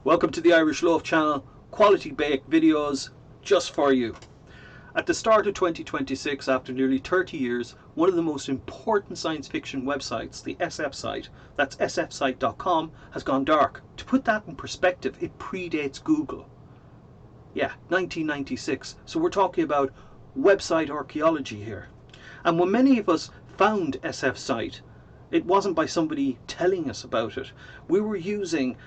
Welcome to the Irish Loaf channel, quality baked videos just for you. At the start of 2026, after nearly 30 years, one of the most important science fiction websites, the SF site, that's sfsite.com, has gone dark. To put that in perspective, it predates Google. Yeah, 1996. So we're talking about website archaeology here. And when many of us found SF site, it wasn't by somebody telling us about it. We were using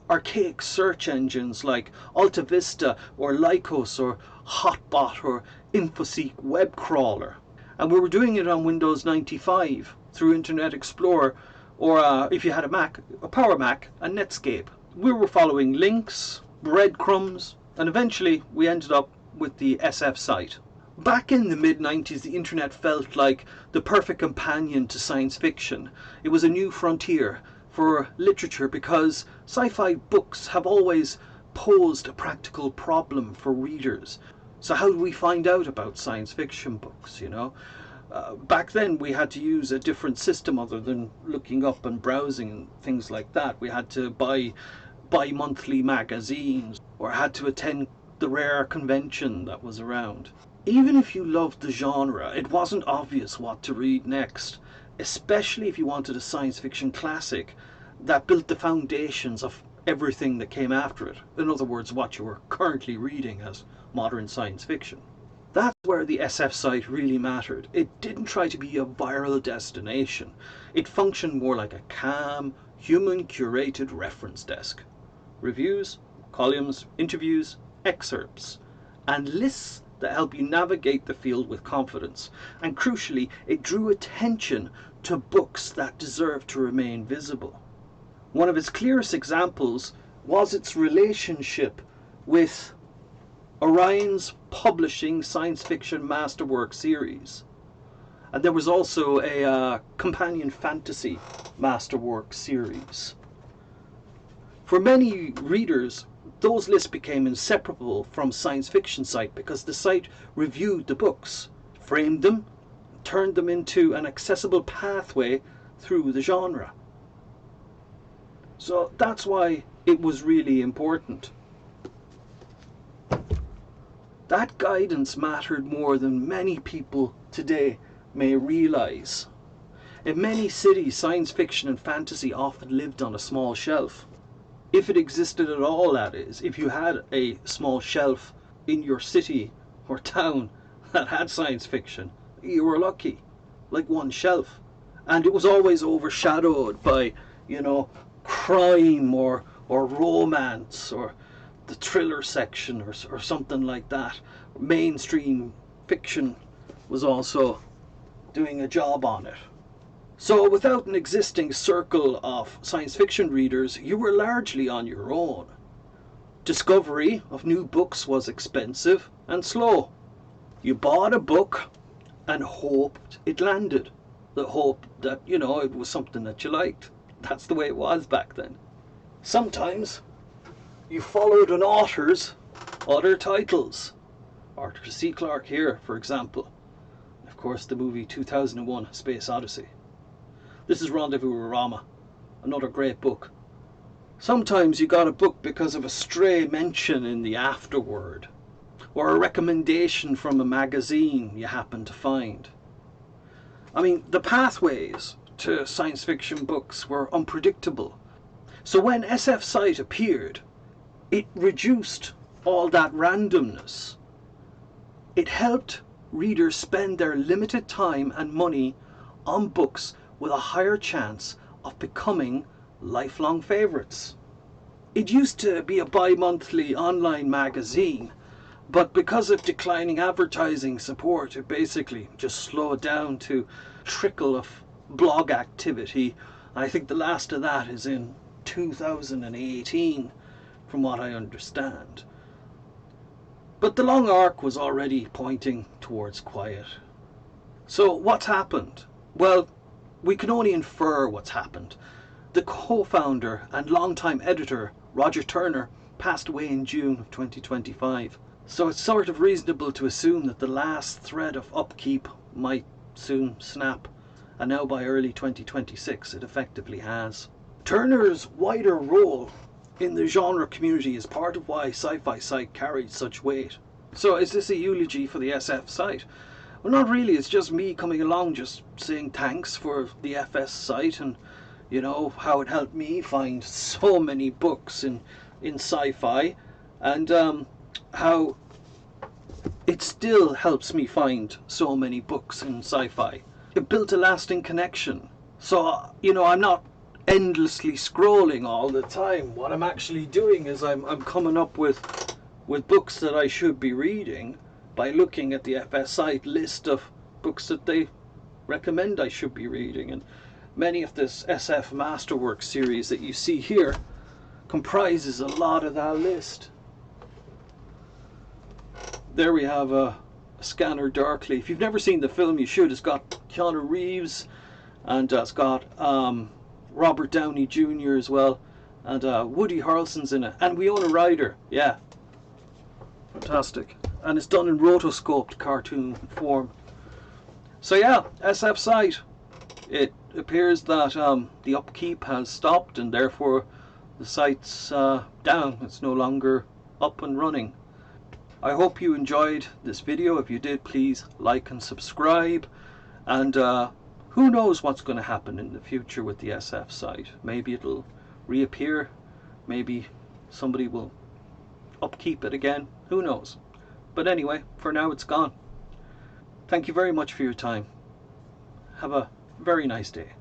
archaic search engines like Alta Vista or Lycos or Hotbot or Infoseek web crawler, and we were doing it on Windows 95 through Internet Explorer, or if you had a Mac, a Power Mac and Netscape. We were following links, breadcrumbs, and eventually we ended up with the SF site. Back in the mid-90s, the internet felt like the perfect companion to science fiction. It was a new frontier for literature because sci-fi books have always posed a practical problem for readers. So how do we find out about science fiction books, you know? Back then we had to use a different system other than looking up and browsing and things like that. We had to buy bi-monthly magazines or had to attend the rare convention that was around. Even if you loved the genre, it wasn't obvious what to read next, especially if you wanted a science fiction classic that built the foundations of everything that came after it. In other words, what you were currently reading as modern science fiction. That's where the SF site really mattered. It didn't try to be a viral destination. It functioned more like a calm, human-curated reference desk. Reviews, columns, interviews, excerpts, and lists that help you navigate the field with confidence. And crucially, it drew attention to books that deserve to remain visible. One of its clearest examples was its relationship with Orion's publishing Science Fiction Masterworks series. And there was also a companion Fantasy Masterworks series. For many readers, those lists became inseparable from science fiction site because the site reviewed the books, framed them, turned them into an accessible pathway through the genre. So that's why it was really important. That guidance mattered more than many people today may realize. In many cities, science fiction and fantasy often lived on a small shelf. If it existed at all, that is, if you had a small shelf in your city or town that had science fiction, you were lucky, like one shelf. And it was always overshadowed by, you know, crime or romance or the thriller section or something like that. Mainstream fiction was also doing a job on it. So without an existing circle of science fiction readers, you were largely on your own. Discovery of new books was expensive and slow. You bought a book and hoped it landed. The hope that, you know, it was something that you liked. That's the way it was back then. Sometimes you followed an author's other titles. Arthur C. Clarke here, for example. Of course, the movie 2001: Space Odyssey. This is Rendezvous with Rama, another great book. Sometimes you got a book because of a stray mention in the afterword, or a recommendation from a magazine you happened to find. I mean, the pathways to science fiction books were unpredictable. So when SF Site appeared, it reduced all that randomness. It helped readers spend their limited time and money on books with a higher chance of becoming lifelong favorites. It used to be a bi-monthly online magazine, but because of declining advertising support, it basically just slowed down to a trickle of blog activity. I think the last of that is in 2018, from what I understand. But the long arc was already pointing towards quiet. So what's happened? Well, we can only infer what's happened. The co-founder and longtime editor, Roger Turner, passed away in June of 2025. So it's sort of reasonable to assume that the last thread of upkeep might soon snap, and now by early 2026 it effectively has. Turner's wider role in the genre community is part of why Sci-Fi site carries such weight. So is this a eulogy for the SF site? Well, not really. It's just me coming along, just saying thanks for the FS site, and you know how it helped me find so many books in sci-fi, and how it still helps me find so many books in sci-fi. It built a lasting connection. So, you know, I'm not endlessly scrolling all the time. What I'm actually doing is I'm coming up with books that I should be reading by looking at the FS site list of books that they recommend I should be reading. And many of this SF Masterworks series that you see here comprises a lot of that list. There we have a Scanner Darkly. If you've never seen the film, you should. It's got Keanu Reeves, and it's got Robert Downey Jr. as well, and Woody Harrelson's in it, and Winona Ryder. Yeah, fantastic. And it's done in rotoscoped cartoon form. So yeah, SF site. It appears that the upkeep has stopped, and therefore the site's down. It's no longer up and running. I hope you enjoyed this video. If you did, please like and subscribe. And who knows what's going to happen in the future with the SF site. Maybe it'll reappear. Maybe somebody will upkeep it again. Who knows? But anyway, for now it's gone. Thank you very much for your time. Have a very nice day.